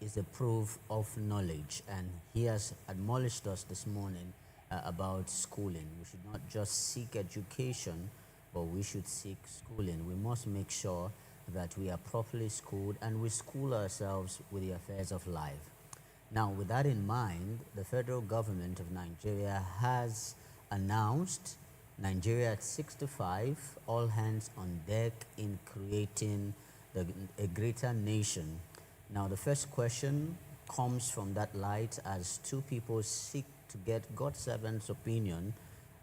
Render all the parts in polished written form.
is a proof of knowledge, and he has admonished us this morning about schooling. We should not just seek education, but we should seek schooling. We must make sure that we are properly schooled and we school ourselves with the affairs of life. Now, with that in mind, the federal government of Nigeria has announced Nigeria at 65, all hands on deck in creating a greater nation. Now, the first question comes from that light as two people seek to get God's servant's opinion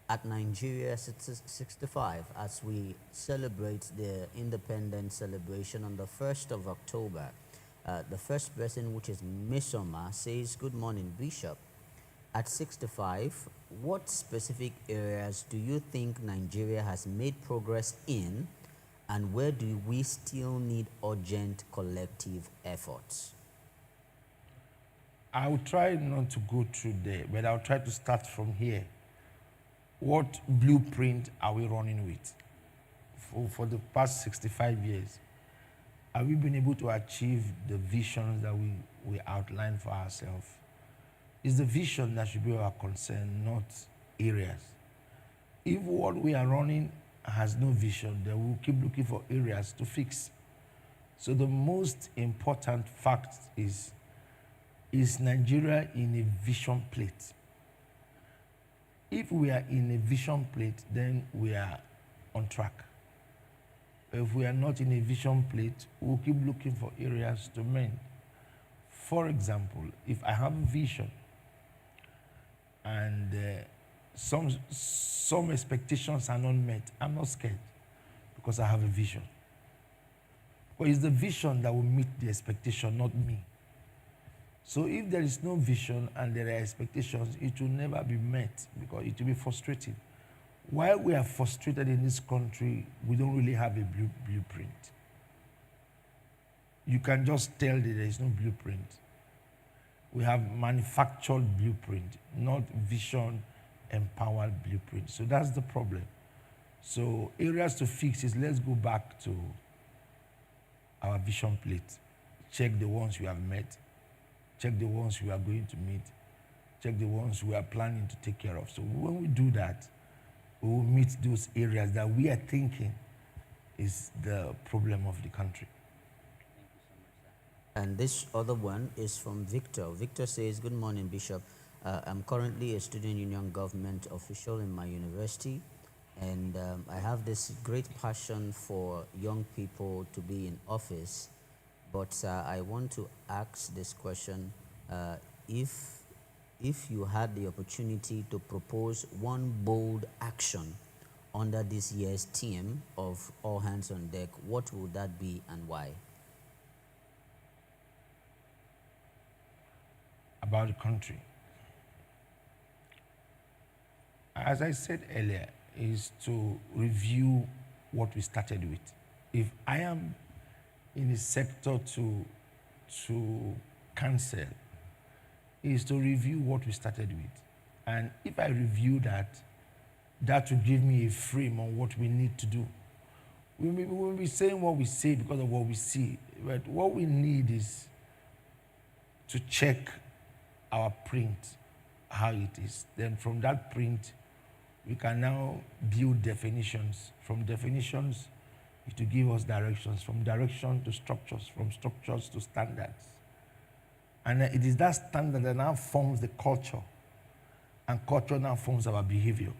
at Nigeria 65 as we celebrate the independence celebration on the 1st of October. The first person, which is Misoma, says, "Good morning, Bishop. At 65, what specific areas do you think Nigeria has made progress in, and where do we still need urgent collective efforts?" I will try not to go through there, but I'll try to start from here. What blueprint are we running with? For the past 65 years, have we been able to achieve the visions that we outlined for ourselves? It's the vision that should be our concern, not areas. If what we are running has no vision, then we'll keep looking for areas to fix. So the most important fact is Nigeria in a vision plate? If we are in a vision plate, then we are on track. If we are not in a vision plate, we'll keep looking for areas to mend. For example, if I have a vision and some expectations are not met, I'm not scared because I have a vision. But it's the vision that will meet the expectation, not me. So if there is no vision and there are expectations, it will never be met because it will be frustrating. While we are frustrated in this country, we don't really have a blueprint. You can just tell that there is no blueprint. We have manufactured blueprint, not vision-empowered blueprint. So that's the problem. So areas to fix is let's go back to our vision plate. Check the ones we have met. Check the ones we are going to meet. Check the ones we are planning to take care of. So when we do that, we will meet those areas that we are thinking is the problem of the country. And this other one is from Victor. Victor says, "Good morning, Bishop. I'm currently a student union government official in my university, and I have this great passion for young people to be in office. But I want to ask this question, if you had the opportunity to propose one bold action under this year's theme of All Hands on Deck, what would that be and why?" About the country. As I said earlier, is to review what we started with. If I am in a sector to cancel, is to review what we started with. And if I review that, that will give me a frame on what we need to do. We will be saying what we say because of what we see, but what we need is to check our print, how it is. Then from that print, we can now build definitions. From definitions, it will give us directions. From direction to structures, from structures to standards. And it is that standard that now forms the culture. And culture now forms our behavior.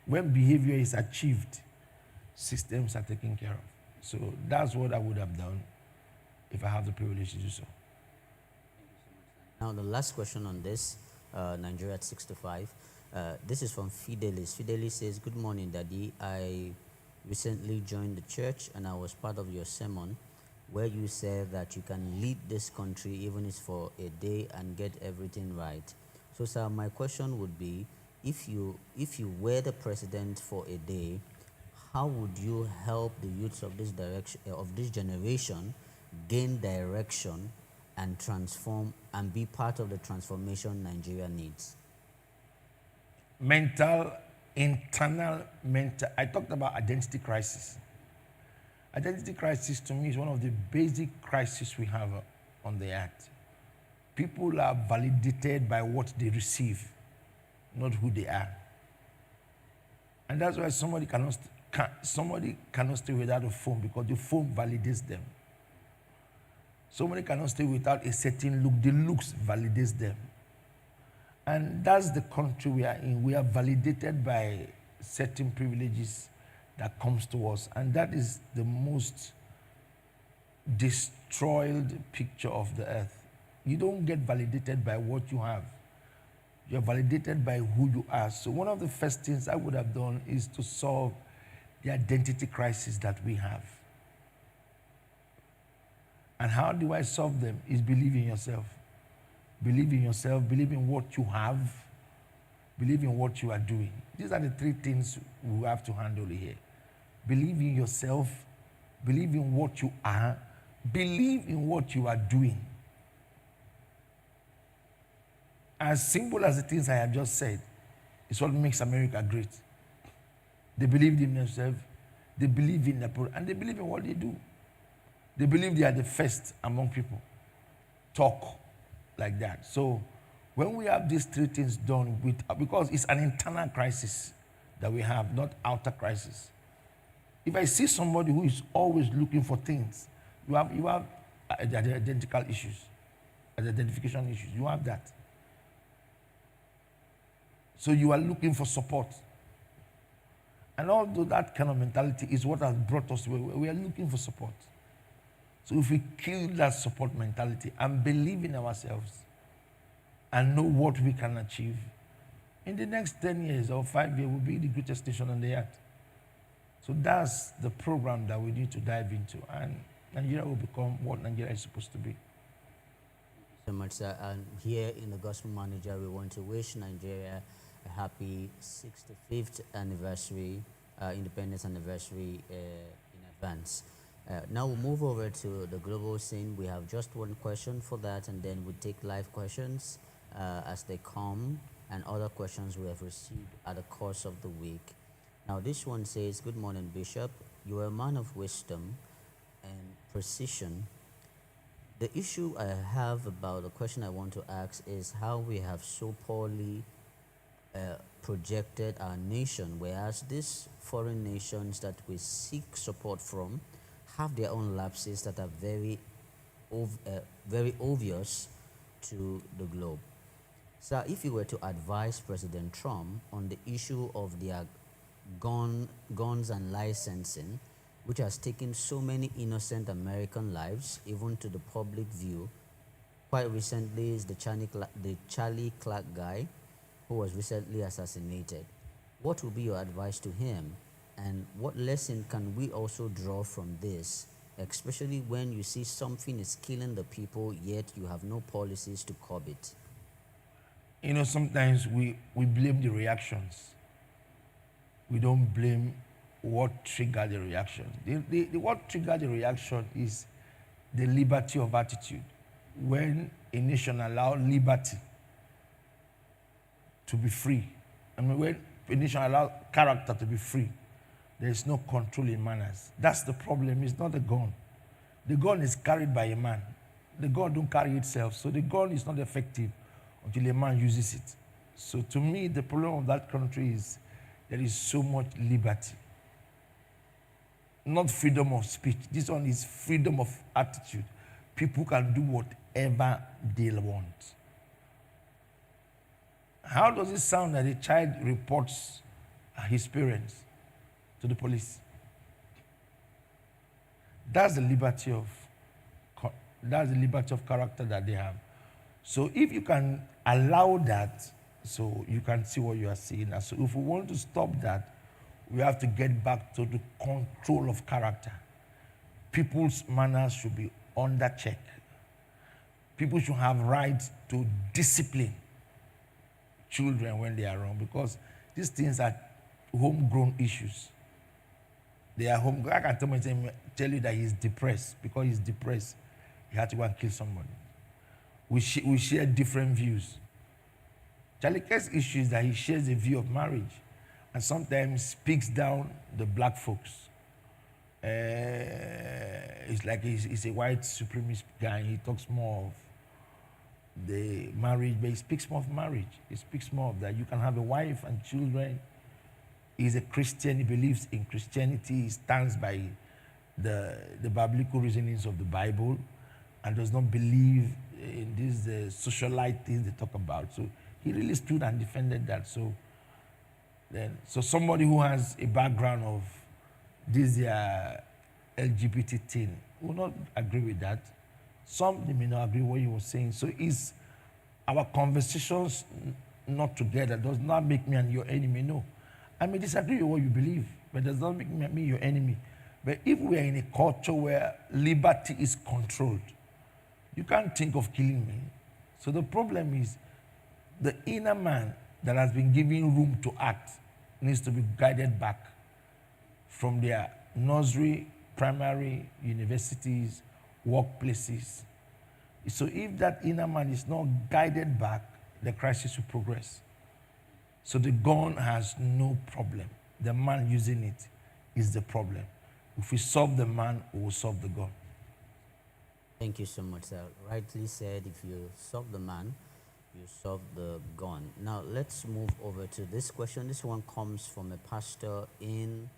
When behavior is achieved, systems are taken care of. So that's what I would have done if I have the privilege to do so. Now, the last question on this, Nigeria at 65. This is from Fidelis. Fidelis says, "Good morning, Daddy. I recently joined the church and I was part of your sermon where you said that you can lead this country even if for a day and get everything right. So, sir, my question would be, if you were the president for a day, how would you help the youths of this generation gain direction and transform and be part of the transformation Nigeria needs?" I talked about identity crisis. Identity crisis to me is one of the basic crises we have on the earth. People are validated by what they receive, not who they are. And that's why somebody cannot stay without a phone, because the phone validates them. Somebody cannot stay without a certain look. The looks validates them. And that's the country we are in. We are validated by certain privileges that comes to us. And that is the most destroyed picture of the earth. You don't get validated by what you have. You're validated by who you are. So one of the first things I would have done is to solve the identity crisis that we have. And how do I solve them? Is believe in yourself. Believe in yourself, believe in what you have, believe in what you are doing. These are the three things we have to handle here. Believe in yourself, believe in what you are, believe in what you are doing. As simple as the things I have just said, it's what makes America great. They believe in themselves, they believe in their product, and they believe in what they do. They believe they are the first among people. Talk like that. So when we have these three things done, because it's an internal crisis that we have, not outer crisis. If I see somebody who is always looking for things, you have identical issues, identification issues. You have that. So you are looking for support. And although that kind of mentality is what has brought us to where we are looking for support. So if we kill that support mentality and believe in ourselves and know what we can achieve, in the next 10 years or 5 years, we'll be the greatest nation on the earth. So that's the program that we need to dive into. And Nigeria will become what Nigeria is supposed to be. Thank you so much, sir. And here in the Gospel Manager, we want to wish Nigeria a happy 65th anniversary, independence anniversary in advance. Now we'll move over to the global scene. We have just one question for that, and then we'll take live questions as they come, and other questions we have received at the course of the week. Now this one says, "Good morning, Bishop. You are a man of wisdom and precision. The issue I have about the question I want to ask is how we have so poorly projected our nation, whereas these foreign nations that we seek support from have their own lapses that are very obvious to the globe. Sir, if you were to advise President Trump on the issue of their guns and licensing, which has taken so many innocent American lives, even to the public view, quite recently is the Charlie Clark guy who was recently assassinated. What would be your advice to him? And what lesson can we also draw from this, especially when you see something is killing the people, yet you have no policies to curb it?" You know, sometimes we blame the reactions. We don't blame what triggered the reaction. What triggered the reaction is the liberty of attitude. When a nation allows liberty to be free, I mean, when a nation allows character to be free, there is no control in manners. That's the problem. It's not the gun. The gun is carried by a man. The gun don't carry itself. So the gun is not effective until a man uses it. So to me, the problem of that country is there is so much liberty. Not freedom of speech. This one is freedom of attitude. People can do whatever they want. How does it sound that a child reports his parents to the police? That's the liberty of character that they have. So if you can allow that, so you can see what you are seeing. And so if we want to stop that, we have to get back to the control of character. People's manners should be under check. People should have rights to discipline children when they are wrong, because these things are homegrown issues. They are home. I can tell you that he's depressed. Because he's depressed, he had to go and kill somebody. We share different views. Charlie Kirk's issue is that he shares a view of marriage and sometimes speaks down the black folks. It's like he's a white supremacist guy. He talks more of the marriage, but he speaks more of marriage. He speaks more of that. You can have a wife and children. He's a Christian. He believes in Christianity. He stands by the biblical reasonings of the Bible and does not believe in these socialite things they talk about. So he really stood and defended that. So somebody who has a background of this LGBT thing will not agree with that. Some they may not agree with what he was saying. So is our conversations not together does not make me and your enemy. No. I may disagree with what you believe, but it does not make me your enemy. But if we are in a culture where liberty is controlled, you can't think of killing me. So the problem is the inner man that has been given room to act needs to be guided back from their nursery, primary, universities, workplaces. So if that inner man is not guided back, the crisis will progress. So the gun has no problem. The man using it is the problem. If we solve the man, we will solve the gun. Thank you so much, sir. Rightly said, if you solve the man, you solve the gun. Now, let's move over to this question. This one comes from a pastor in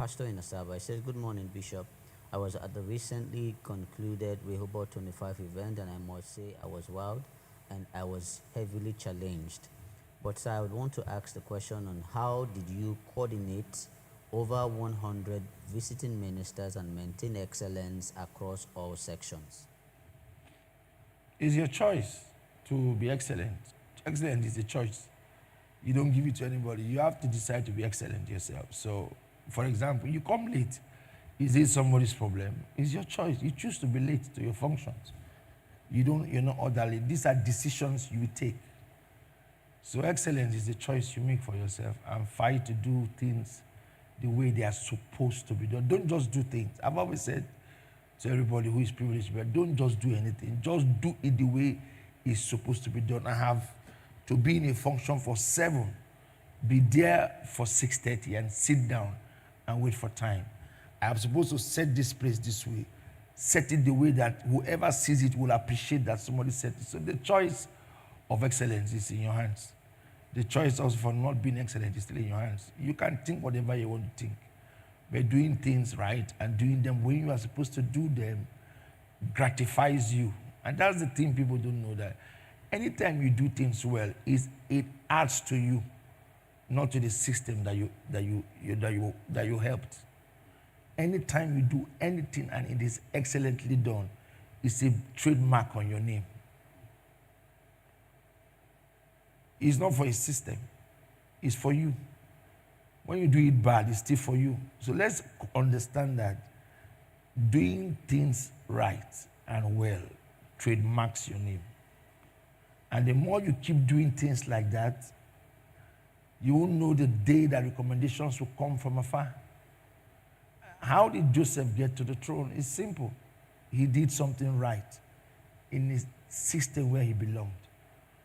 Asaba. He says, "Good morning, Bishop. I was at the recently concluded Rehoboth 25 event, and I must say I was wowed and I was heavily challenged. But sir, I would want to ask the question on how did you coordinate over 100 visiting ministers and maintain excellence across all sections?" It's your choice to be excellent. Excellent is a choice. You don't give it to anybody. You have to decide to be excellent yourself. So, for example, you come late. Is it somebody's problem? It's your choice. You choose to be late to your functions. You're not orderly. These are decisions you take. So excellence is the choice you make for yourself and fight to do things the way they are supposed to be done. Don't just do things. I've always said to everybody who is privileged, but don't just do anything. Just do it the way it's supposed to be done. I have to be in a function for 7, be there for 6:30 and sit down and wait for time. I'm supposed to set this place this way. Set it the way that whoever sees it will appreciate that somebody set it. So the choice of excellence is in your hands. The choice also for not being excellent is still in your hands. You can think whatever you want to think. But doing things right and doing them when you are supposed to do them gratifies you. And that's the thing people don't know, that anytime you do things well, it adds to you, not to the system that you helped. Anytime you do anything and it is excellently done, it's a trademark on your name. It's not for a system. It's for you. When you do it bad, it's still for you. So let's understand that doing things right and well trademarks your name. And the more you keep doing things like that, you will know the day that recommendations will come from afar. How did Joseph get to the throne? It's simple. He did something right in his system where he belonged.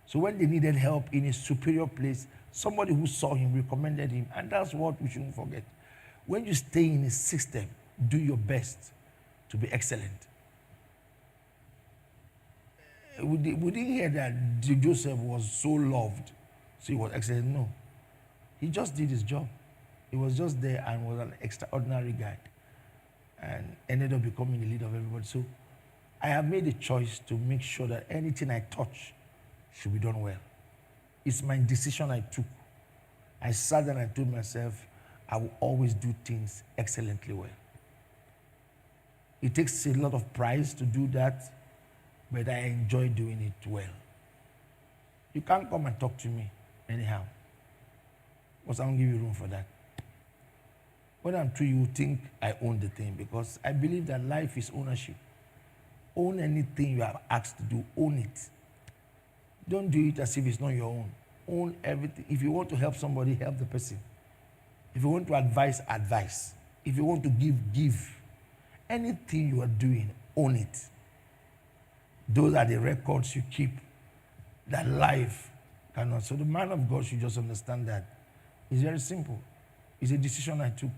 So when they needed help in a superior place, somebody who saw him recommended him. And that's what we shouldn't forget. When you stay in a system, do your best to be excellent. We didn't hear that Joseph was so loved, so he was excellent. No. He just did his job. He was just there and was an extraordinary guy and ended up becoming the leader of everybody. So I have made a choice to make sure that anything I touch should be done well. It's my decision I took. I sat and I told myself, I will always do things excellently well. It takes a lot of pride to do that, but I enjoy doing it well. You can't come and talk to me anyhow, because I won't give you room for that. When I'm through, you think I own the thing, because I believe that life is ownership. Own anything you are asked to do, own it. Don't do it as if it's not your own. Own everything. If you want to help somebody, help the person. If you want to advise, advise. If you want to give, give. Anything you are doing, own it. Those are the records you keep that life cannot. So the man of God should just understand that. It's very simple. It's a decision I took,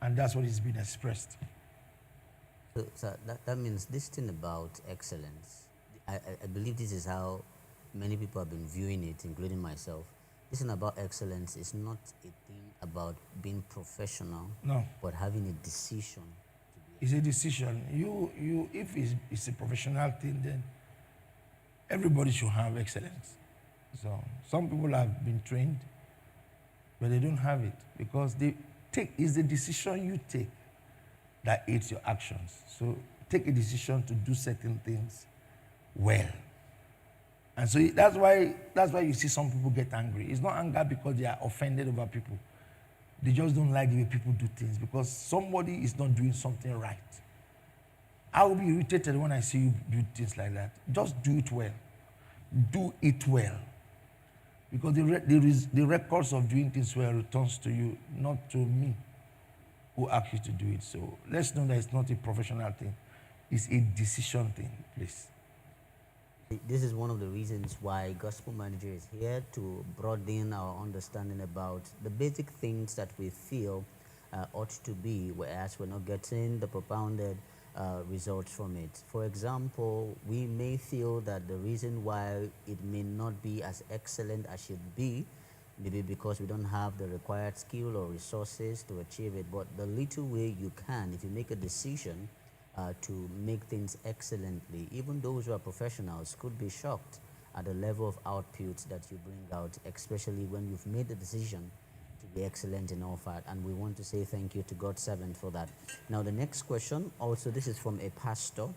and that's what is being expressed. So that means this thing about excellence, I believe this is how many people have been viewing it, including myself. This thing about excellence is not a thing about being professional, No, but having a decision. it's a decision. If it's a professional thing, then everybody should have excellence. So some people have been trained, but they don't have it because it's the decision you take that aids your actions. So take a decision to do certain things well. And so that's why you see some people get angry. It's not anger because they are offended over people. They just don't like the way people do things because somebody is not doing something right. I will be irritated when I see you do things like that. Just do it well. Do it well. Because the records of doing things well returns to you, not to me who asked you to do it. So let's know that it's not a professional thing. It's a decision thing, please. This is one of the reasons why Gospel Manager is here to broaden our understanding about the basic things that we feel ought to be, whereas we're not getting the propounded results from it. For example, we may feel that the reason why it may not be as excellent as should be, maybe because we don't have the required skill or resources to achieve it, but the little way you can, if you make a decision to make things excellently, even those who are professionals could be shocked at the level of output that you bring out, especially when you've made the decision to be excellent in all that. And we want to say thank you to God's servant for that. Now, the next question, also, this is from a pastor.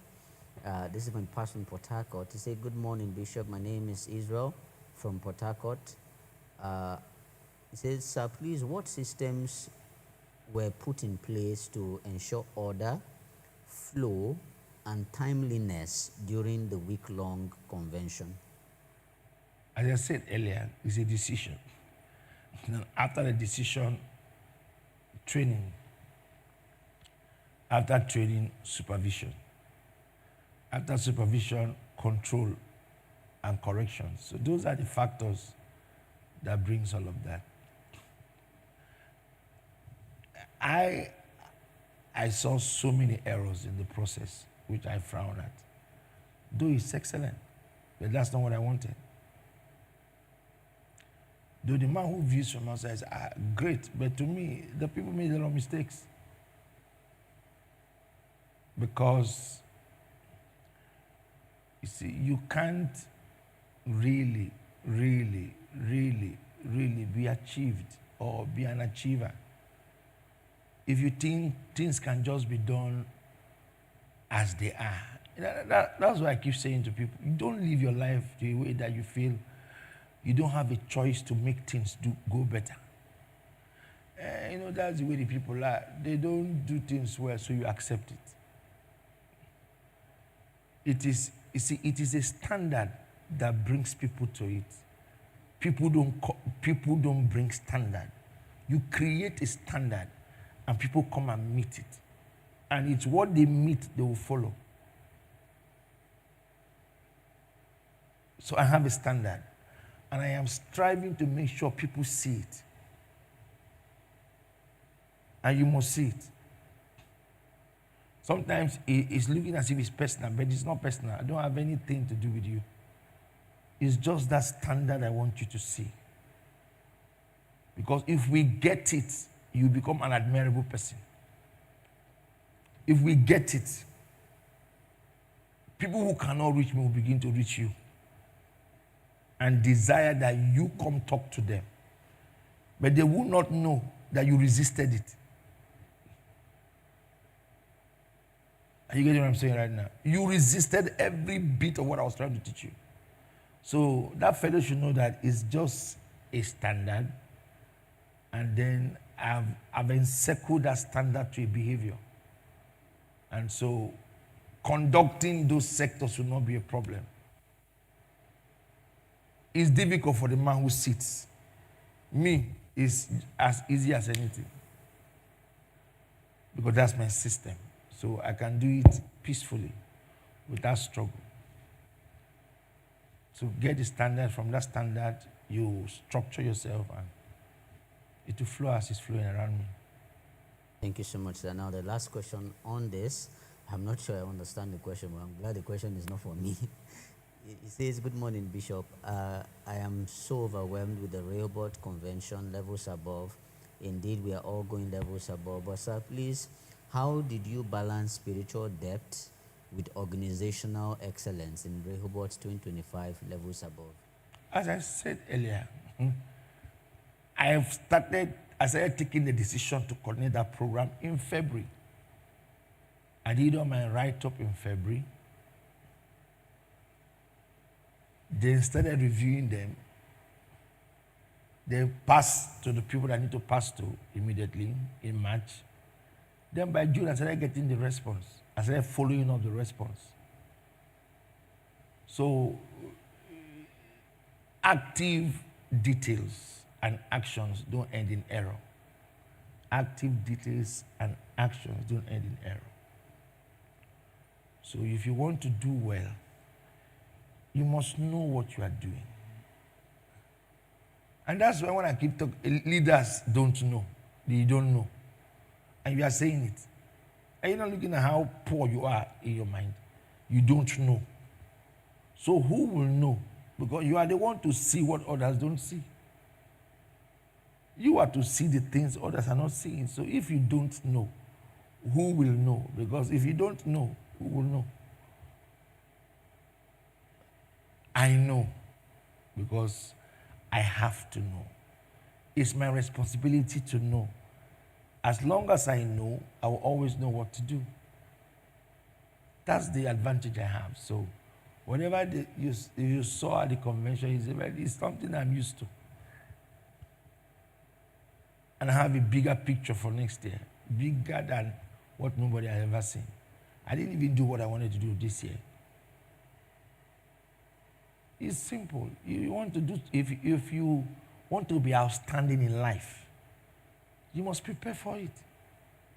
This is from a pastor in Port Harcourt. He said, "Good morning, Bishop. My name is Israel from Port Harcourt." He says, "Sir, please, what systems were put in place to ensure order, flow, and timeliness during the week-long convention?" As I said earlier, it's a decision. Then after the decision, training. After training, supervision. After supervision, control and correction. So those are the factors that brings all of that. I saw so many errors in the process, which I frown at. Though it's excellent, but that's not what I wanted. Though the man who views from outside is great, but to me, the people made a lot of mistakes. Because, you see, you can't really be achieved or be an achiever if you think things can just be done as they are. That's why I keep saying to people, you don't live your life the way that you feel you don't have a choice to make things go better. That's the way the people are. They don't do things well, so you accept it. It is a standard that brings people to it. People don't bring standard. You create a standard, and people come and meet it. And it's what they meet, they will follow. So I have a standard, and I am striving to make sure people see it. And you must see it. Sometimes it's looking as if it's personal, but it's not personal. I don't have anything to do with you. It's just that standard I want you to see. Because if we get it, you become an admirable person. If we get it, people who cannot reach me will begin to reach you and desire that you come talk to them. But they will not know that you resisted it. Are you getting what I'm saying right now? You resisted every bit of what I was trying to teach you. So that fellow should know that it's just a standard, and then I've encircled that standard to a behavior. And so conducting those sectors will not be a problem. It's difficult for the man who sits. Me, is as easy as anything. Because that's my system. So I can do it peacefully, without struggle. So get the standard. From that standard, you structure yourself, and it will flow as it's flowing around me. Thank you so much, sir. Now, the last question on this, I'm not sure I understand the question, but I'm glad the question is not for me. says, "Good morning, Bishop. I am so overwhelmed with the Rehoboth Convention levels above. Indeed, we are all going levels above. But, sir, please, how did you balance spiritual depth with organizational excellence in Rehoboth 2025 levels above?" As I said earlier, I started taking the decision to coordinate that program in February. I did all my write-up in February. Then started reviewing them. They passed to the people that I need to pass to immediately in March. Then by June, I started getting the response. I started following up the response. So active details and actions don't end in error. Active details and actions don't end in error. So if you want to do well, you must know what you are doing. And that's why when I keep talking, leaders don't know. They don't know. And you are saying it. And you're not looking at how poor you are in your mind. You don't know. So who will know? Because you are the one to see what others don't see. You are to see the things others are not seeing. So if you don't know, who will know? Because if you don't know, who will know? I know because I have to know. It's my responsibility to know. As long as I know, I will always know what to do. That's the advantage I have. So whatever you saw at the convention, it's something I'm used to. And I have a bigger picture for next year, bigger than what nobody has ever seen. I didn't even do what I wanted to do this year. It's simple. You want to do, if you want to be outstanding in life, you must prepare for it.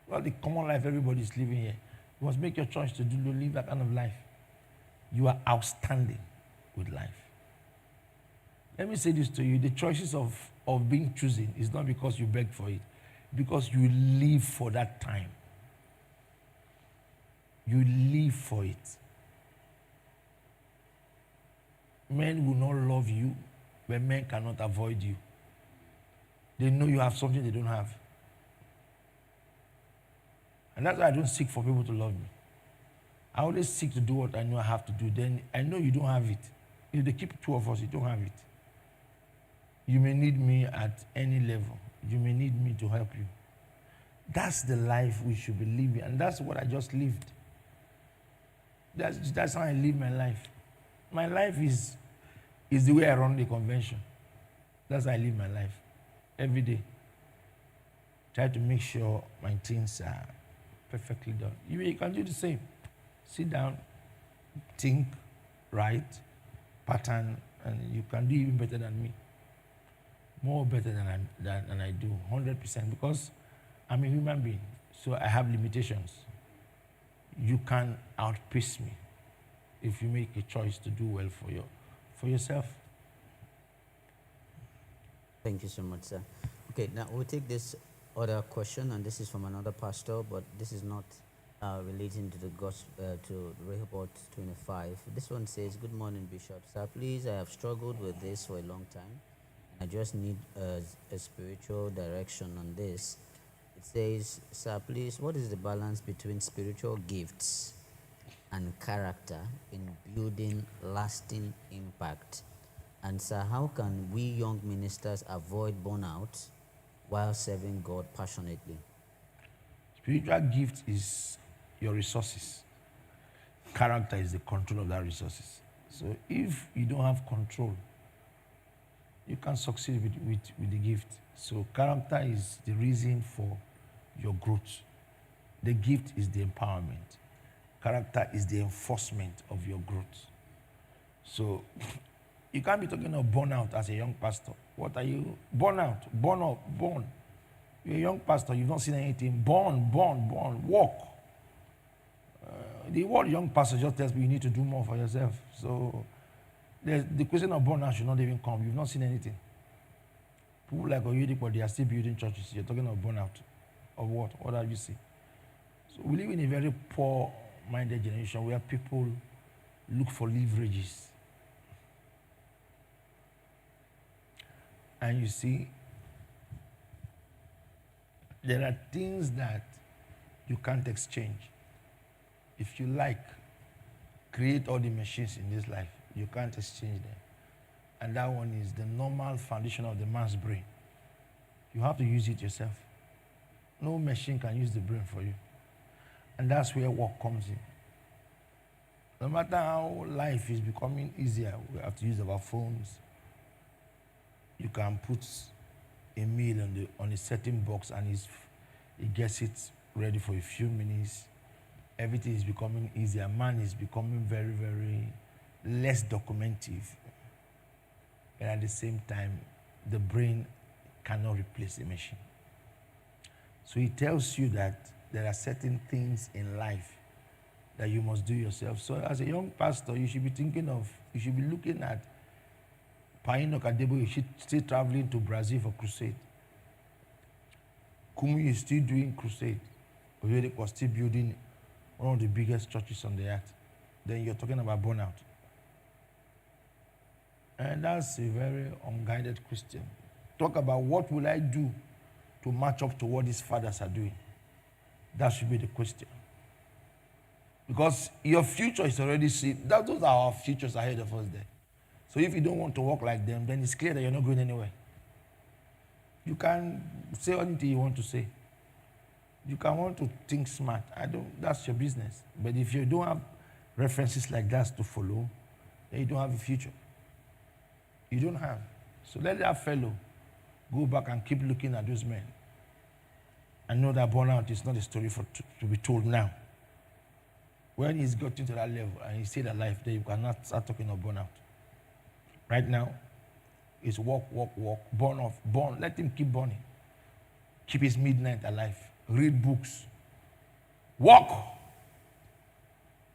Well, the common life everybody is living here. You must make your choice to live that kind of life. You are outstanding with life. Let me say this to you. The choices of being chosen is not because you beg for it, because you live for that time. You live for it. Men will not love you, but men cannot avoid you. They know you have something they don't have. And that's why I don't seek for people to love me. I always seek to do what I know I have to do. Then I know you don't have it. If they keep two of us, you don't have it. You may need me at any level. You may need me to help you. That's the life we should be living. And that's what I just lived. That's how I live my life. My life is the way I run the convention. That's how I live my life. Every day. Try to make sure my things are perfectly done. You can do the same. Sit down, think, write, pattern, and you can do even better than me. More better than I do, 100%, because I'm a human being, so I have limitations. You can outpace me if you make a choice to do well for yourself. Thank you so much, sir. Okay, now we'll take this other question, and this is from another pastor, but this is not relating to the gospel, to Rehoboth 25. This one says, "Good morning, Bishop. Sir, please, I have struggled with this for a long time. I just need a spiritual direction on this." It says, "Sir, please, what is the balance between spiritual gifts and character in building lasting impact? And sir, how can we young ministers avoid burnout while serving God passionately?" Spiritual gift is your resources. Character is the control of that resources. So if you don't have control, you can't succeed with the gift. So character is the reason for your growth. The gift is the empowerment. Character is the enforcement of your growth. So you can't be talking of burnout as a young pastor. What are you? Burnout, burn up, burn. You're a young pastor, you've not seen anything. Burn, walk. The word young pastor just tells me you need to do more for yourself. So the question of burnout should not even come. You've not seen anything. People like Oyedipo, they are still building churches. You're talking of burnout. Of what? What have you seen? So we live in a very poor-minded generation where people look for leverages. And you see, there are things that you can't exchange. If you like, create all the machines in this life, you can't exchange them. And that one is the normal foundation of the man's brain. You have to use it yourself. No machine can use the brain for you. And that's where work comes in. No matter how life is becoming easier, we have to use our phones. You can put a meal on a certain box and it gets it ready for a few minutes. Everything is becoming easier. Man is becoming very, very less documentative. And at the same time, the brain cannot replace the machine. So it tells you that there are certain things in life that you must do yourself. So as a young pastor, you should be looking at Paino Kadebo, you should still traveling to Brazil for crusade. Kumi is still doing crusade. Oyede was still building one of the biggest churches on the earth. Then you're talking about burnout. And that's a very unguided Christian. Talk about what will I do to match up to what these fathers are doing. That should be the question. Because your future is already seen. Those are our futures ahead of us there. So if you don't want to walk like them, then it's clear that you're not going anywhere. You can say anything you want to say. You can want to think smart. That's your business. But if you don't have references like that to follow, then you don't have a future. You don't have. So let that fellow go back and keep looking at those men. And know that burnout is not a story to be told now. When he's gotten to that level and he's still alive, then you cannot start talking of burnout. Right now, it's walk, burn off, burn. Let him keep burning. Keep his midnight alive. Read books. Walk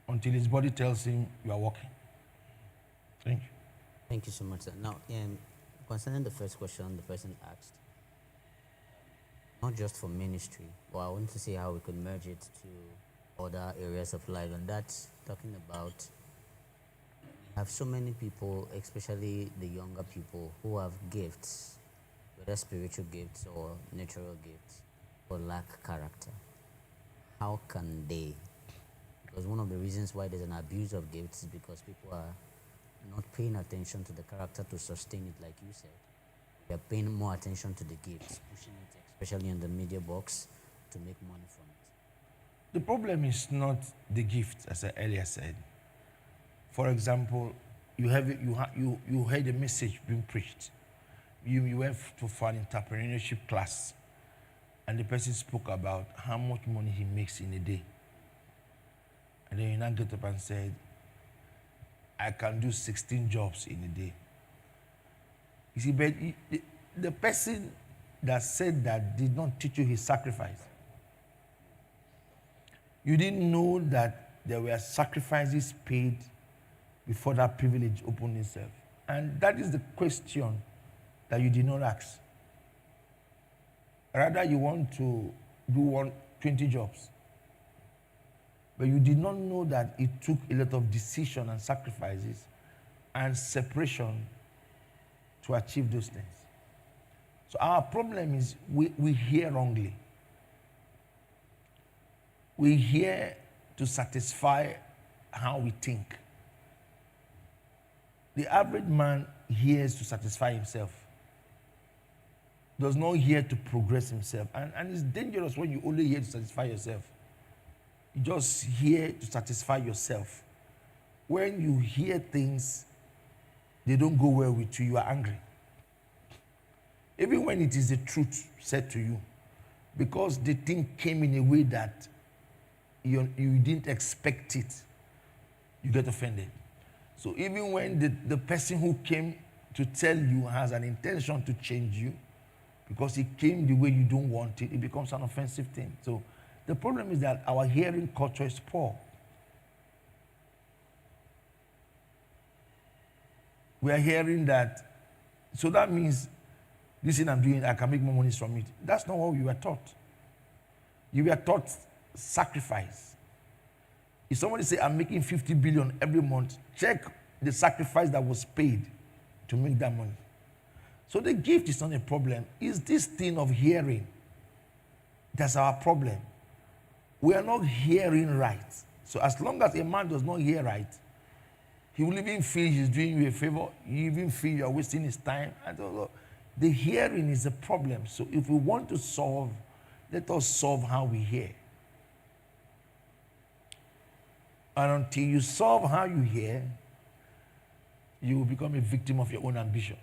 until his body tells him you are walking. Thank you. Thank you so much, sir. Now, concerning the first question the person asked, not just for ministry, but I want to see how we could merge it to other areas of life, and that's talking about we have so many people, especially the younger people, who have gifts, whether spiritual gifts or natural gifts, but lack character. How can they? Because one of the reasons why there's an abuse of gifts is because people are not paying attention to the character to sustain it, like you said. They're paying more attention to the gifts, pushing it, especially in the media box, to make money from it. The problem is not the gift, as I earlier said. For example, you heard a message being preached. You went for an entrepreneurship class, and the person spoke about how much money he makes in a day. And then you now get up and said, I can do 16 jobs in a day. You see, but the person that said that did not teach you his sacrifice. You didn't know that there were sacrifices paid before that privilege opened itself. And that is the question that you did not ask. Rather, you want to do 20 jobs. But you did not know that it took a lot of decision and sacrifices and separation to achieve those things. So our problem is we hear wrongly. We hear to satisfy how we think. The average man hears to satisfy himself. Does not hear to progress himself. And it's dangerous when you only hear to satisfy yourself. You just hear to satisfy yourself. When you hear things, they don't go well with you, you are angry. Even when it is the truth said to you, because the thing came in a way that you didn't expect it, you get offended. So even when the person who came to tell you has an intention to change you, because it came the way you don't want it, it becomes an offensive thing. So the problem is that our hearing culture is poor. We are hearing that, so that means this thing I'm doing, I can make more money from it. That's not what we were taught. You were taught sacrifice. If somebody say, I'm making 50 billion every month, check the sacrifice that was paid to make that money. So the gift is not a problem. It's this thing of hearing. That's our problem. We are not hearing right. So as long as a man does not hear right, he will even feel he's doing you a favor. You even feel you're wasting his time. I don't know. The hearing is a problem. So if we want to solve, let us solve how we hear. And until you solve how you hear, you will become a victim of your own ambition.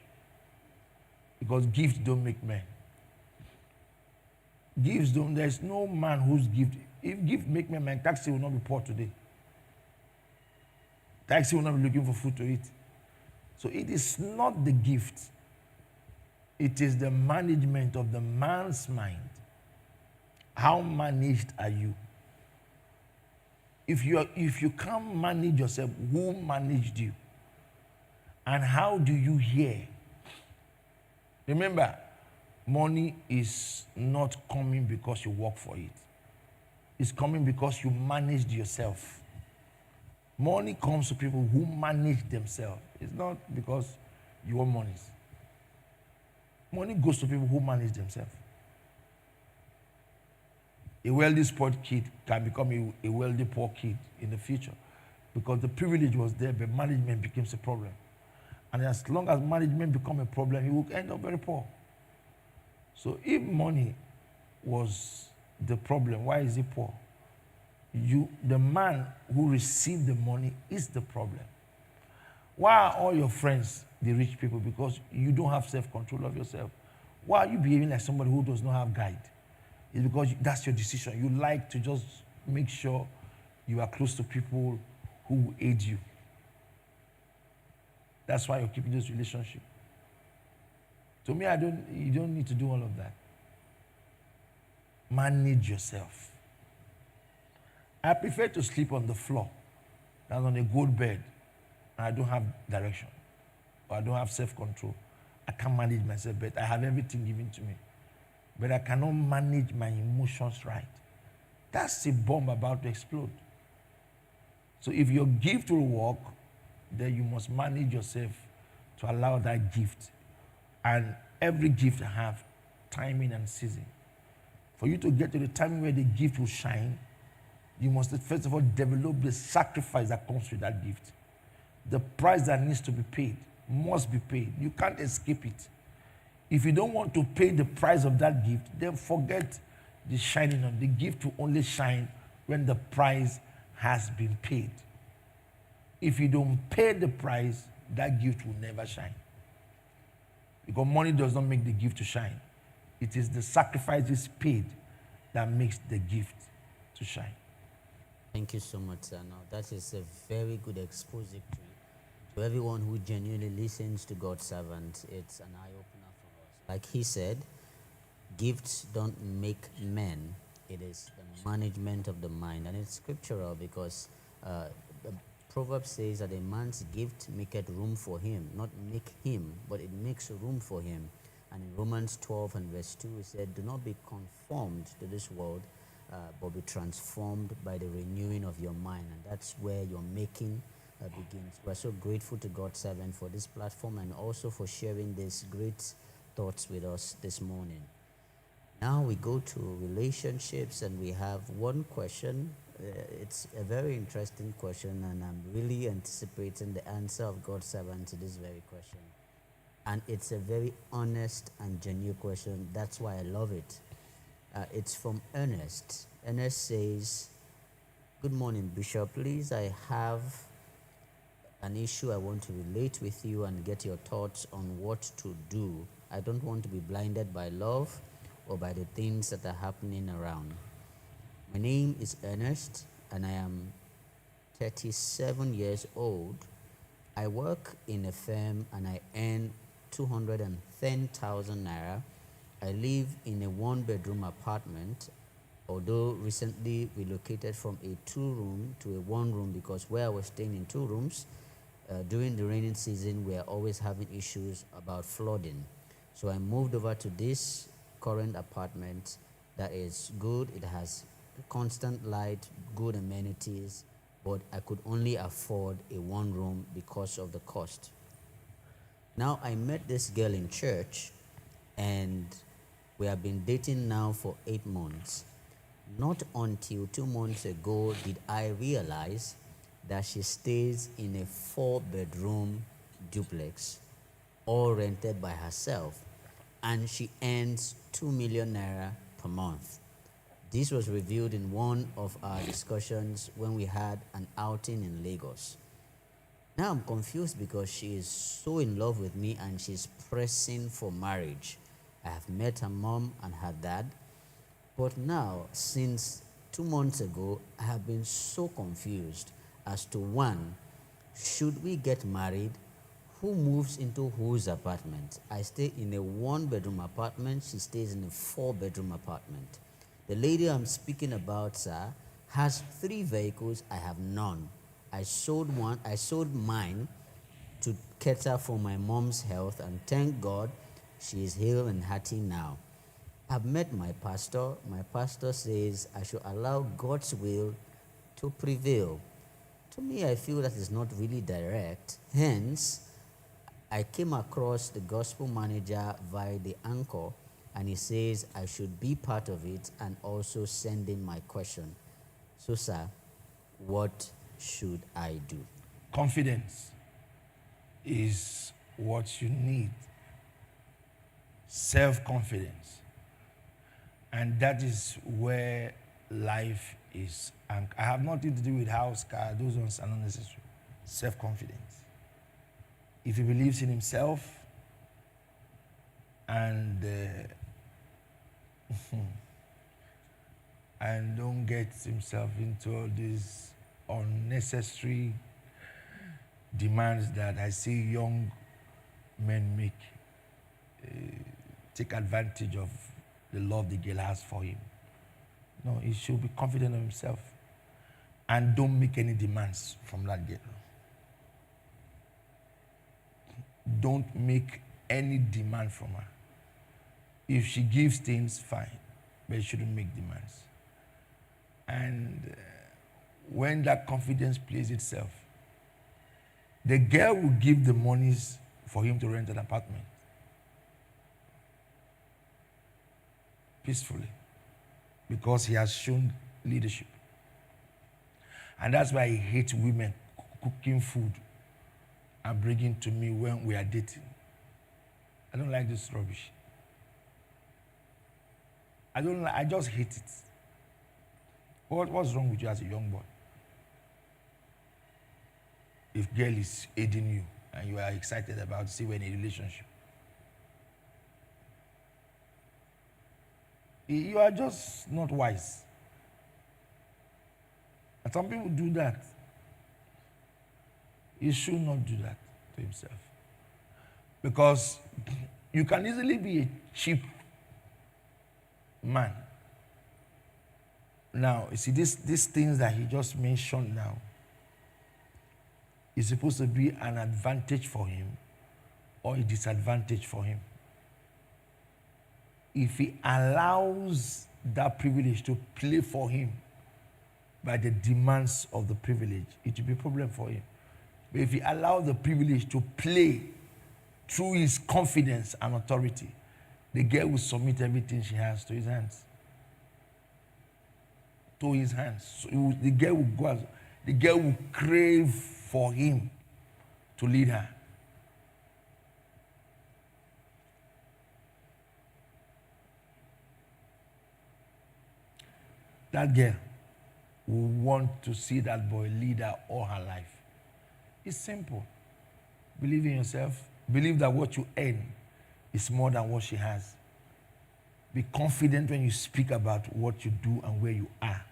Because gifts don't make men. Gifts don't, there's no man who's gift. If gift make men, taxi will not be poor today. Taxi will not be looking for food to eat. So it is not the gift. It is the management of the man's mind. How managed are you? If you can't manage yourself, who managed you? And how do you hear? Remember, money is not coming because you work for it. It's coming because you managed yourself. Money comes to people who manage themselves. It's not because you want money. Money goes to people who manage themselves. A wealthy spoiled kid can become a wealthy poor kid in the future because the privilege was there, but management becomes a problem. And as long as management becomes a problem, he will end up very poor. So if money was the problem, why is he poor? The man who received the money is the problem. Why are all your friends the rich people? Because you don't have self-control of yourself. Why are you behaving like somebody who does not have guide? It's because that's your decision. You like to just make sure you are close to people who will aid you. That's why you're keeping this relationship. To me, you don't need to do all of that. Manage yourself. I prefer to sleep on the floor than on a good bed. And I don't have direction. Or I don't have self-control. I can't manage myself, but I have everything given to me. But I cannot manage my emotions right. That's a bomb about to explode. So if your gift will work, then you must manage yourself to allow that gift. And every gift have timing and season. For you to get to the time where the gift will shine, you must first of all develop the sacrifice that comes with that gift. The price that needs to be paid must be paid. You can't escape it. If you don't want to pay the price of that gift, then forget the shining on. The gift will only shine when the price has been paid. If you don't pay the price, that gift will never shine. Because money does not make the gift to shine. It is the sacrifices paid that makes the gift to shine. Thank you so much, sir. Now, that is a very good expository to everyone who genuinely listens to God's servant. It's an eye-opener for us. Like he said, gifts don't make men. It is the management of the mind. And it's scriptural because the proverb says that a man's gift maketh room for him. Not make him, but it makes room for him. And in Romans 12 and verse 2, it said, do not be conformed to this world, but be transformed by the renewing of your mind. And that's where your making begins. We're so grateful to God's servant for this platform and also for sharing these great thoughts with us this morning. Now we go to relationships, and we have one question. It's a very interesting question, and I'm really anticipating the answer of God's servant to this very question. And it's a very honest and genuine question. That's why I love it. It's from Ernest. Ernest says, good morning, Bishop. Please, I have an issue I want to relate with you and get your thoughts on what to do. I don't want to be blinded by love or by the things that are happening around. My name is Ernest, and I am 37 years old. I work in a firm and I earn 210,000 naira. I live in a one-bedroom apartment, although recently relocated from a two-room to a one-room because where I was staying in two rooms, during the rainy season, we are always having issues about flooding. So I moved over to this current apartment that is good. It has constant light, good amenities, but I could only afford a one-room because of the cost. Now, I met this girl in church, and we have been dating now for 8 months. Not until 2 months ago did I realize that she stays in a 4 bedroom duplex, all rented by herself, and she earns 2 million naira per month. This was revealed in one of our discussions when we had an outing in Lagos. Now I'm confused because she is so in love with me and she's pressing for marriage. I have met her mom and her dad, but now, since 2 months ago, I have been so confused as to one, should we get married? Who moves into whose apartment? I stay in a 1 bedroom apartment, she stays in a 4 bedroom apartment. The lady I'm speaking about, sir, has 3 vehicles, I have none. I sold mine to cater for my mom's health, and thank God she is hale and hearty now. I've met my pastor. My pastor says I should allow God's will to prevail. To me, I feel that is not really direct. Hence, I came across the gospel manager via the anchor, and he says I should be part of it and also send in my question. So, sir, what should I do? Confidence is what you need. Self-confidence. And that is where life is. And I have nothing to do with house, car, those ones are not necessary. Self-confidence. If he believes in himself and and don't get himself into all these unnecessary demands that I see young men make, take advantage of the love the girl has for him. No, he should be confident of himself and don't make any demands from that girl. Don't make any demand from her. If she gives things, fine, but you shouldn't make demands. And when that confidence plays itself, the girl will give the monies for him to rent an apartment peacefully because he has shown leadership. And that's why I hate women cooking food and bringing to me when we are dating. I don't like this rubbish. I just hate it. What's wrong with you as a young boy? If girl is aiding you and you are excited about see we're in a relationship, you are just not wise. And some people do that. He should not do that to himself. Because you can easily be a cheap man. Now, you see, these things that he just mentioned now is supposed to be an advantage for him or a disadvantage for him. If he allows that privilege to play for him by the demands of the privilege, it will be a problem for him. But if he allows the privilege to play through his confidence and authority, the girl will submit everything she has to his hands. To his hands. So the girl will go out. The girl will crave for him to lead her. That girl will want to see that boy lead her all her life. It's simple. Believe in yourself. Believe that what you earn is more than what she has. Be confident when you speak about what you do and where you are.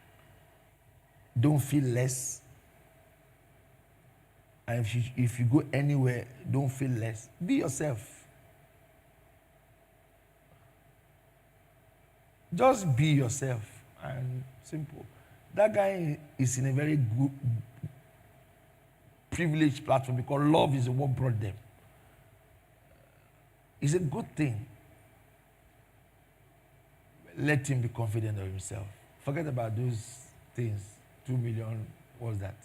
Don't feel less. And if you go anywhere, don't feel less. Be yourself. Just be yourself. And simple. That guy is in a very good, privileged platform because love is what brought them. It's a good thing. Let him be confident of himself. Forget about those things. 2 million, what was that?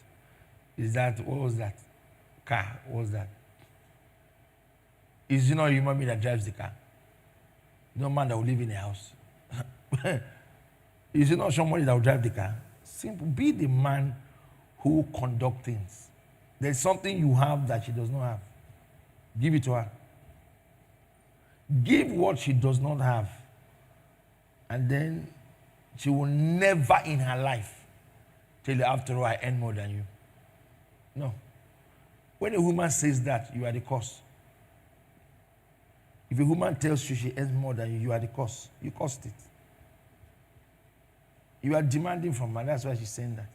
What was that? Car, what was that? Is it not a human being that drives the car? No man that will live in a house. Is it not somebody that will drive the car? Simple. Be the man who will conduct things. There's something you have that she does not have. Give it to her. Give what she does not have. And then she will never in her life tell you, after all, I earn more than you. No. When a woman says that, you are the cause. If a woman tells you she earns more than you, you are the cause. You caused it. You are demanding from her. That's why she's saying that.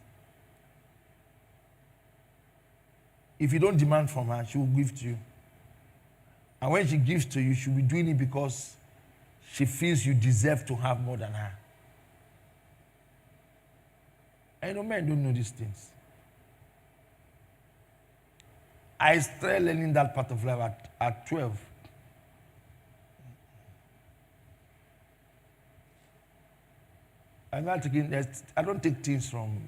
If you don't demand from her, she will give to you. And when she gives to you, she'll be doing it because she feels you deserve to have more than her. I know men don't know these things. I started learning that part of life at 12. I'm not taking, I don't take things from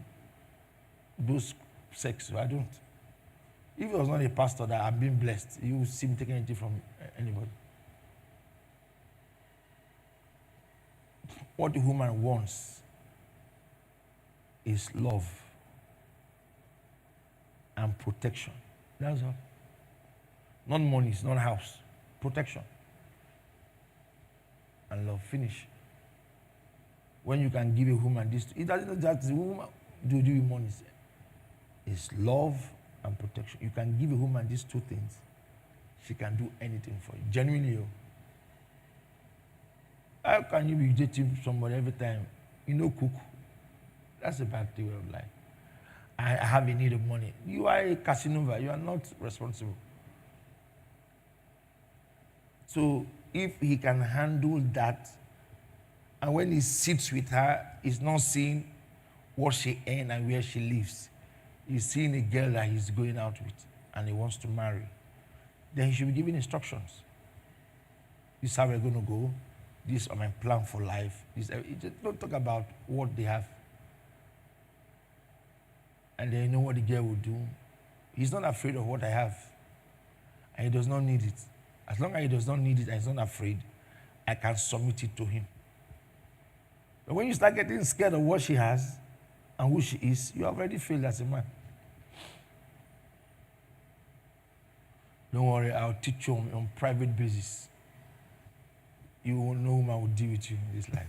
those sects. I don't. If it was not a pastor that I'm being blessed, you would see me taking anything from anybody. What the woman wants is love and protection. That's all. Not money, it's not house. Protection. And love. Finish. When you can give a woman this, it doesn't know that the woman do with money. It's love and protection. You can give a woman these two things, she can do anything for you. Genuinely, yo. How can you be dating somebody every time you know cook? That's a bad thing of life. I have a need of money. You are a Casanova. You are not responsible. So if he can handle that, and when he sits with her, he's not seeing what she earns and where she lives. He's seeing a girl that he's going out with and he wants to marry. Then he should be giving instructions. This is how we're going to go. This is my plan for life. Don't talk about what they have. And then you know what the girl will do. He's not afraid of what I have. And he does not need it. As long as he does not need it and he's not afraid, I can submit it to him. But when you start getting scared of what she has and who she is, you already failed as a man. Don't worry, I'll teach you on private basis. You won't know whom I will deal with you in this life.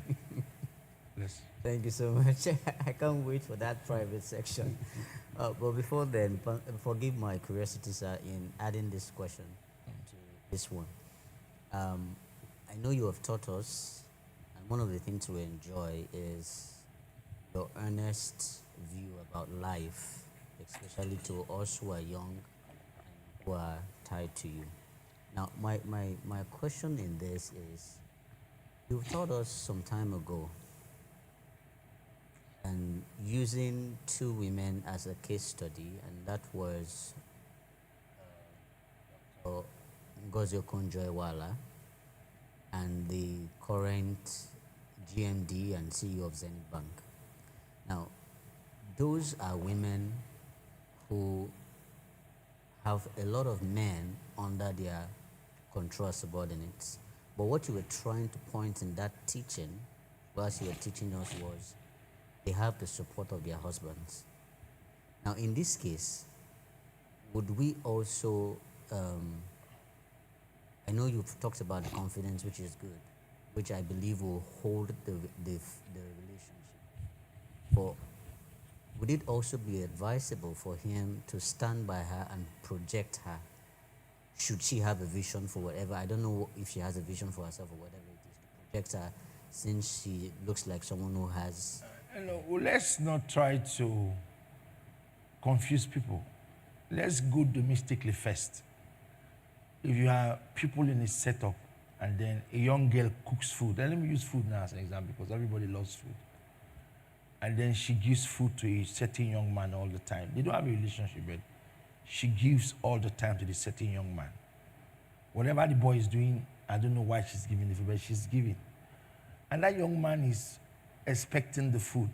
Bless. Thank you so much. I can't wait for that private section. But before then, forgive my curiosity, sir, in adding this question to this one. I know you have taught us, and one of the things we enjoy is your earnest view about life, especially to us who are young and who are tied to you. Now, my question in this is, you taught us some time ago, and using two women as a case study, and that was Ngozi Okonjo-Iweala and the current GMD and CEO of Zenith Bank. Now, those are women who have a lot of men under their control subordinates. But what you were trying to point in that teaching, whilst you were teaching us, was they have the support of their husbands. Now, in this case, would we also, I know you've talked about the confidence, which is good, which I believe will hold the relationship. But would it also be advisable for him to stand by her and project her? Should she have a vision for whatever? I don't know if she has a vision for herself or whatever it is, to project her, since she looks like someone who has... let's not try to confuse people. Let's go domestically first. If you have people in a setup and then a young girl cooks food, then let me use food now as an example because everybody loves food. And then she gives food to a certain young man all the time. They don't have a relationship, but she gives all the time to the certain young man. Whatever the boy is doing, I don't know why she's giving the food, but she's giving. And that young man is expecting the food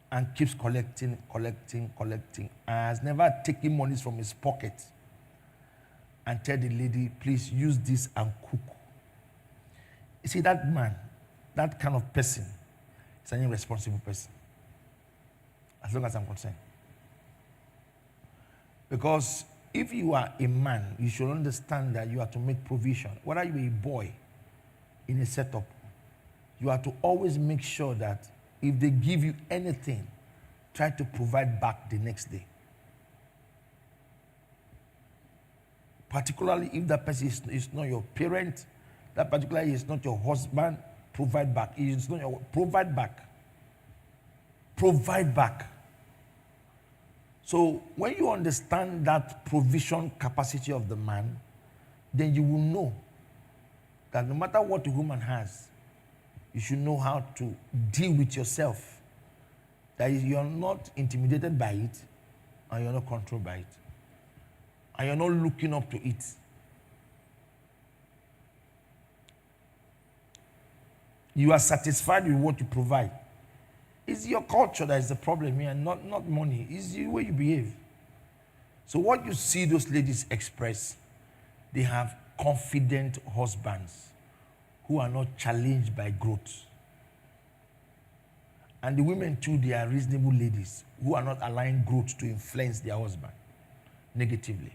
and keeps collecting, and has never taken monies from his pocket and tell the lady, please use this and cook. You see, that man, that kind of person, is an irresponsible person, as long as I'm concerned. Because if you are a man, you should understand that you have to make provision. Whether you're a boy in a setup, you have to always make sure that if they give you anything, try to provide back the next day. Particularly if that person is not your parent, that particularly is not your husband, provide back. It's not your, provide back. Provide back. So when you understand that provision capacity of the man, then you will know that no matter what the woman has, you should know how to deal with yourself. That is, you're not intimidated by it, and you're not controlled by it, and you're not looking up to it. You are satisfied with what you provide. It's your culture that is the problem here, not money. It's the way you behave. So what you see those ladies express, they have confident husbands who are not challenged by growth. And the women too, they are reasonable ladies who are not allowing growth to influence their husband negatively.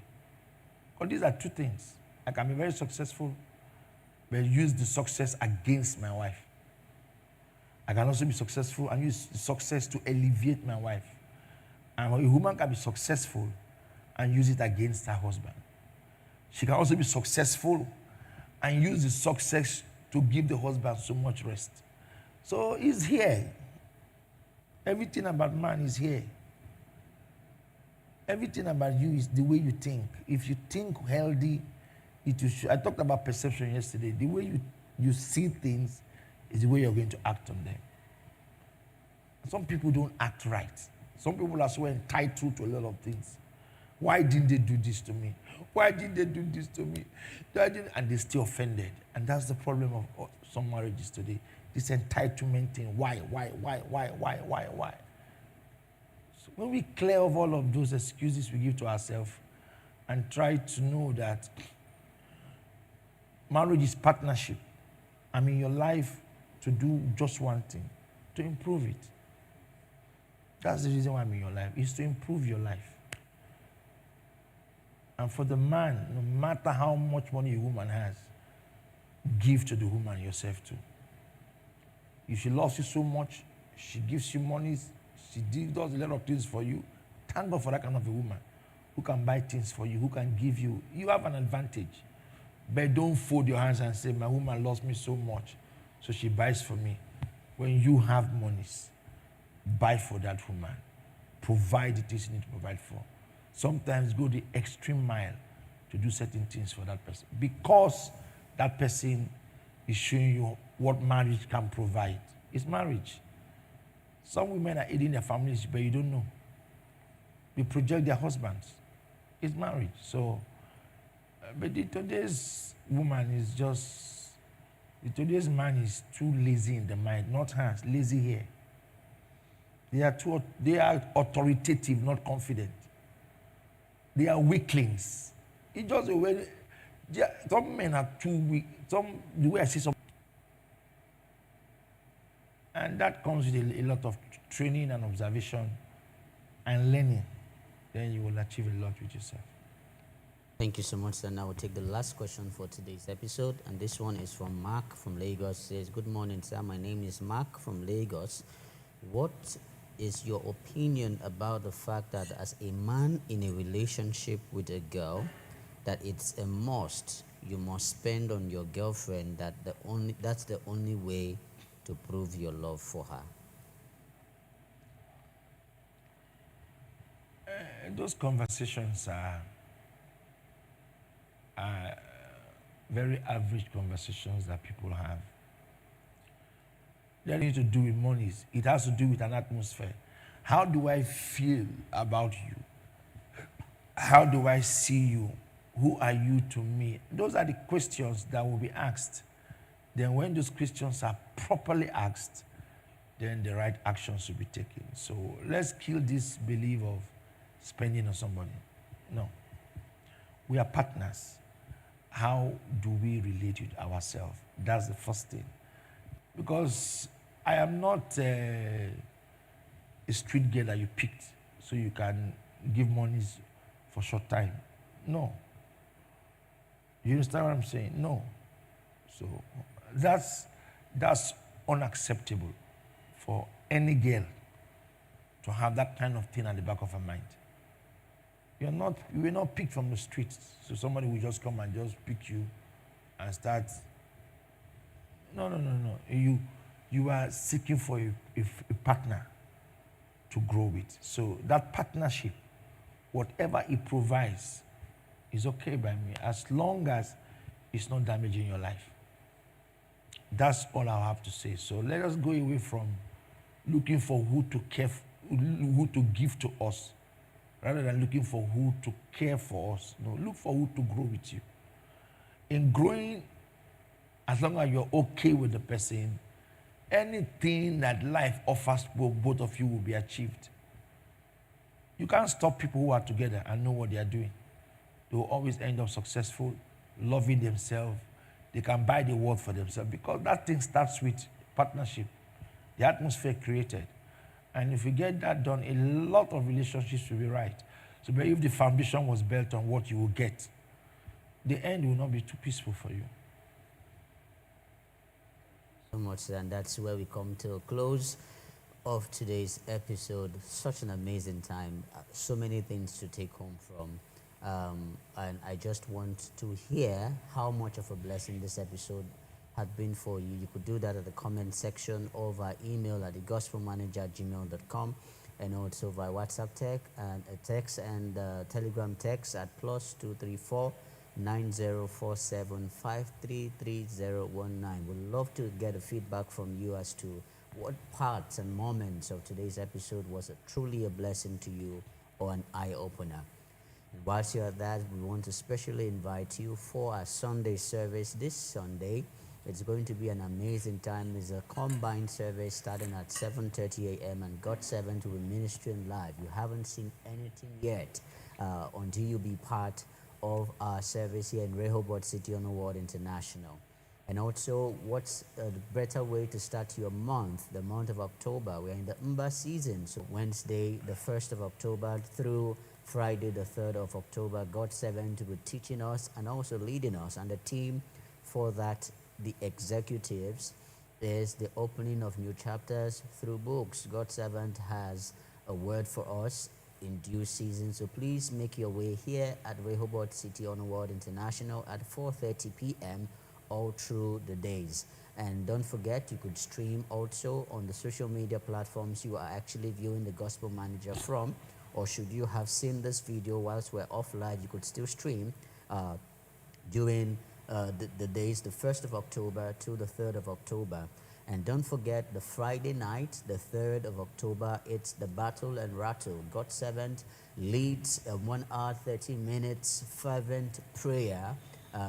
Because these are two things. I can be very successful, but use the success against my wife. I can also be successful and use success to elevate my wife. And a woman can be successful and use it against her husband. She can also be successful and use the success to give the husband so much rest. So it's here. Everything about man is here. Everything about you is the way you think. If you think healthy, it will show. I talked about perception yesterday. The way you see things is the way you're going to act on them. Some people don't act right. Some people are so entitled to a lot of things. Why didn't they do this to me? Why didn't they do this to me? And they stay offended. And that's the problem of some marriages today. This entitlement thing. Why? So when we clear off all of those excuses we give to ourselves and try to know that marriage is partnership. I'm in your life to do just one thing, to improve it. That's the reason why I'm in your life, is to improve your life. And for the man, no matter how much money a woman has, give to the woman yourself too. If she loves you so much, she gives you money, she does a lot of things for you, thank God for that kind of a woman who can buy things for you, who can give you. You have an advantage. But don't fold your hands and say, my woman loves me so much, so she buys for me. When you have monies, buy for that woman. Provide the things you need to provide for. Sometimes go the extreme mile to do certain things for that person. Because that person is showing you what marriage can provide. It's marriage. Some women are aiding their families, but you don't know. They project their husbands. It's marriage. So, but today's woman is just, today's man is too lazy in the mind, not hands, lazy here. They are authoritative, not confident. They are weaklings. It's just the way, some men are too weak. The way I see some, and that comes with a lot of training and observation and learning. Then you will achieve a lot with yourself. Thank you so much, sir. Now we'll take the last question for today's episode. And this one is from Mark from Lagos. It says, good morning, sir. My name is Mark from Lagos. What is your opinion about the fact that as a man in a relationship with a girl, that it's a must, you must spend on your girlfriend, that's the only way to prove your love for her? Those conversations are very average conversations that people have. They need to do with monies. It has to do with an atmosphere. How do I feel about you? How do I see you? Who are you to me? Those are the questions that will be asked. Then when those questions are properly asked, then the right actions should be taken. So let's kill this belief of spending on somebody. No. We are partners. how do we relate with ourselves? That's the first thing. Because I am not a street girl that you picked so you can give monies for short time. No. You understand what I'm saying? No. So that's unacceptable for any girl to have that kind of thing at the back of her mind. You were not picked from the streets, so somebody will just come and just pick you and start. No, no, no, no. You are seeking for a partner to grow with. So that partnership, whatever it provides, is okay by me as long as it's not damaging your life. That's all I have to say. So let us go away from looking for who to who to give to us, rather than looking for who to care for us. No, look for who to grow with you. In growing, as long as you're okay with the person, anything that life offers both of you will be achieved. You can't stop people who are together and know what they are doing. They will always end up successful, loving themselves. They can buy the world for themselves because that thing starts with partnership, the atmosphere created. And if you get that done, a lot of relationships will be right. So but if the foundation was built on what you will get, the end will not be too peaceful for you. So much, and that's where we come to a close of today's episode. Such an amazing time, so many things to take home from. And I just want to hear how much of a blessing this episode had been for you. You could do that at the comment section or via email at thegospelmanager@gmail.com, and also via WhatsApp text and Telegram text at +234 9047533019. We'd love to get a feedback from you as to what parts and moments of today's episode was truly a blessing to you or an eye-opener. And whilst you're at that, we want to especially invite you for our Sunday service this Sunday. It's going to be an amazing time. It's a combined service starting at 7:30 a.m. and God 7 to be ministering live. You haven't seen anything yet until you be part of our service here in Rehoboth City on the World International. And also, what's a better way to start your month, the month of October? We're in the Mba season, so Wednesday, the 1st of October through Friday, the 3rd of October, God 7 to be teaching us and also leading us. And the team for that, the executives, is the opening of new chapters through books. God 7 has a word for us in due season. So please make your way here at Rehoboth City on the World International at 4:30 p.m. all through the days. And don't forget, you could stream also on the social media platforms you are actually viewing the Gospel Manager from, or should you have seen this video whilst we're off live, you could still stream during the days, the 1st of October to the 3rd of October. And don't forget, the Friday night, the 3rd of October, it's the Battle and Rattle. God 7 leads a 1 hour, 30 minutes fervent prayer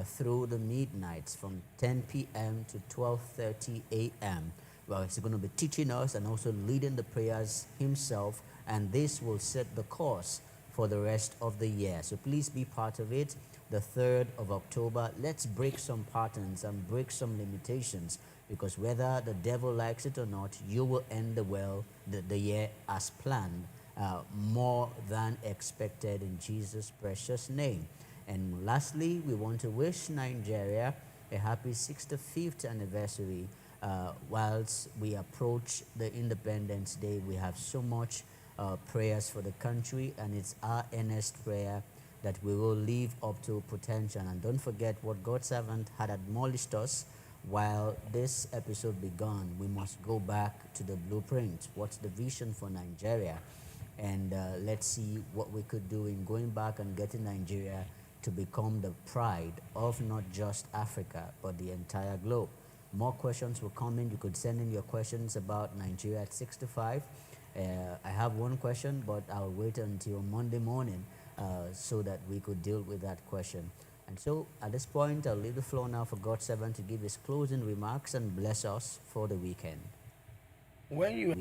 through the midnights from 10 p.m. to 12:30 a.m. Well, he's going to be teaching us and also leading the prayers himself, and this will set the course for the rest of the year. So please be part of it. The 3rd of October, let's break some patterns and break some limitations, because whether the devil likes it or not, you will end the year as planned, more than expected, in Jesus' precious name. And lastly, we want to wish Nigeria a happy 65th anniversary. Whilst we approach the Independence Day, we have so much prayers for the country, and it's our earnest prayer that we will live up to potential. And don't forget what God's servant had admonished us while this episode began. We must go back to the blueprint. What's the vision for Nigeria? And let's see what we could do in going back and getting Nigeria to become the pride of not just Africa, but the entire globe. More questions will come in. You could send in your questions about Nigeria at 6 to 5. I have one question, but I'll wait until Monday morning so that we could deal with that question. And so at this point, I'll leave the floor now for God's servant to give his closing remarks and bless us for the weekend. When you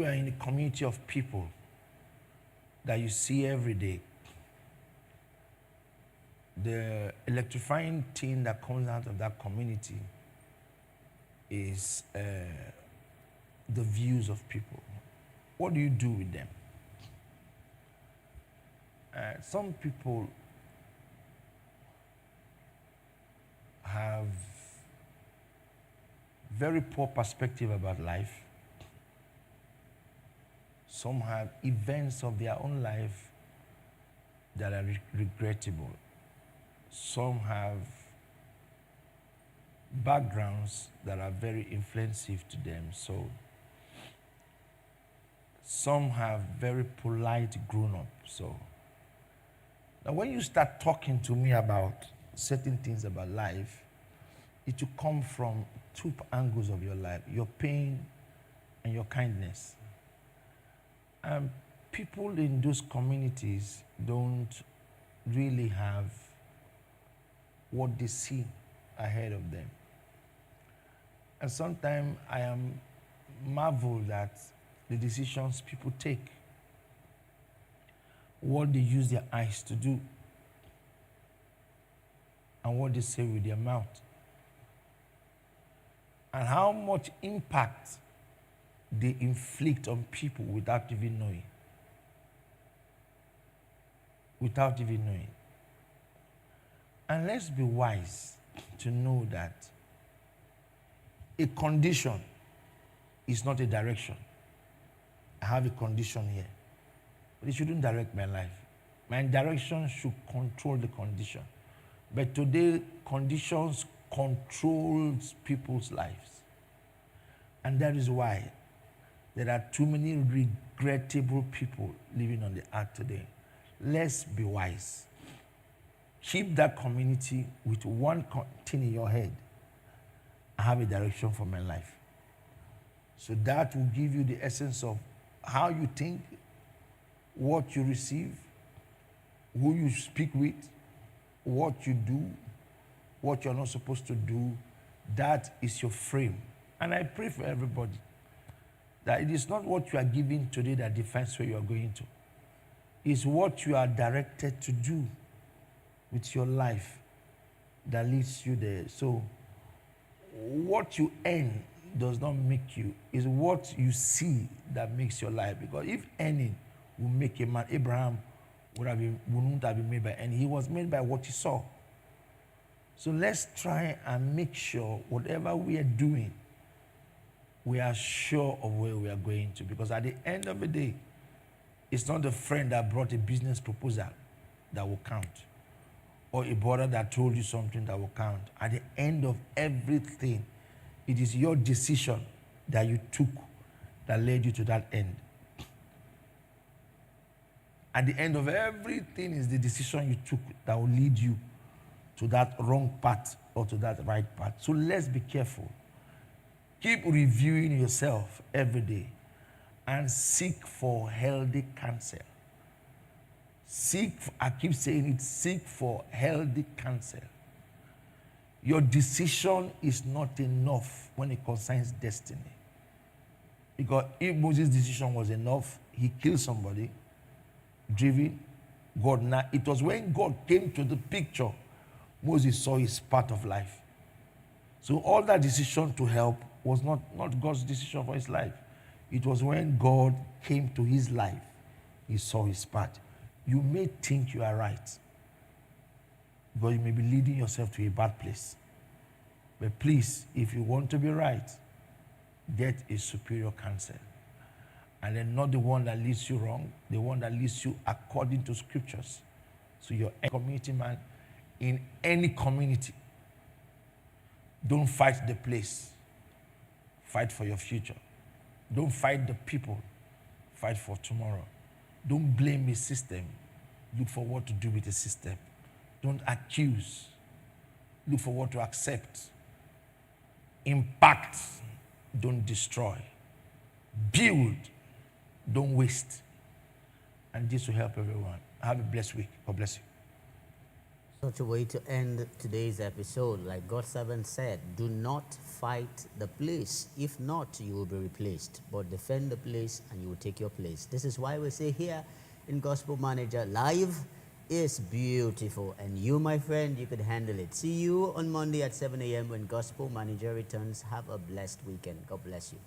are in a community of people that you see every day, the electrifying thing that comes out of that community is the views of people. What do you do with them? Some people have very poor perspective about life. Some have events of their own life that are regrettable. Some have backgrounds that are very influensive to them. So some have very polite grown-up. So now when you start talking to me about certain things about life, it will come from two angles of your life, your pain and your kindness. People in those communities don't really have what they see ahead of them. And sometimes I am marveled at the decisions people take, what they use their eyes to do, and what they say with their mouth, and how much impact they inflict on people without even knowing. Without even knowing. And let's be wise to know that a condition is not a direction. I have a condition here, but it shouldn't direct my life. My direction should control the condition. But today, conditions controls people's lives. And that is why there are too many regrettable people living on the earth today. Let's be wise. Keep that community with one thing in your head. I have a direction for my life. So that will give you the essence of how you think, what you receive, who you speak with, what you do, what you're not supposed to do. That is your frame. And I pray for everybody that it is not what you are giving today that defines where you are going to. It's what you are directed to do with your life that leads you there. So what you earn does not make you. It's what you see that makes your life. Because if earning will make a man, Abraham wouldn't have been made by earning. He was made by what he saw. So let's try and make sure whatever we are doing, we are sure of where we are going to. Because at the end of the day, it's not the friend that brought a business proposal that will count, or a brother that told you something that will count. At the end of everything, it is your decision that you took that led you to that end. At the end of everything is the decision you took that will lead you to that wrong path or to that right path. So let's be careful. Keep reviewing yourself every day and seek for healthy counsel. I keep saying it, seek for healthy counsel. Your decision is not enough when it concerns destiny. Because if Moses' decision was enough, he killed somebody, driven, God. Now, it was when God came to the picture, Moses saw his part of life. So all that decision to help was not God's decision for his life. It was when God came to his life, he saw his part. You may think you are right, but you may be leading yourself to a bad place. But please, if you want to be right, get a superior counsel. And then not the one that leads you wrong, the one that leads you according to scriptures. So you're a community man in any community. Don't fight the place. Fight for your future. Don't fight the people. Fight for tomorrow. Don't blame a system. Look for what to do with the system. Don't accuse. Look for what to accept. Impact. Don't destroy. Build. Don't waste. And this will help everyone. Have a blessed week. God bless you. Such a way to end today's episode. Like God's servant said, do not fight the place. If not, you will be replaced. But defend the place and you will take your place. This is why we say here in Gospel Manager Live, is beautiful, and you, my friend, you could handle it. See you on Monday at 7 a.m. when Gospel Manager returns. Have a blessed weekend. God bless you.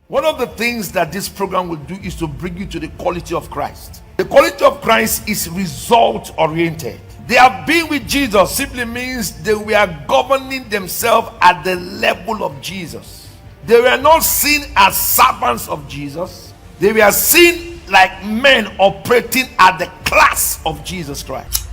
One of the things that this program will do is to bring you to the quality of Christ. The quality of Christ is result oriented. They have been with Jesus simply means they were governing themselves at the level of Jesus. They were not seen as servants of Jesus. They were seen like men operating at the class of Jesus Christ.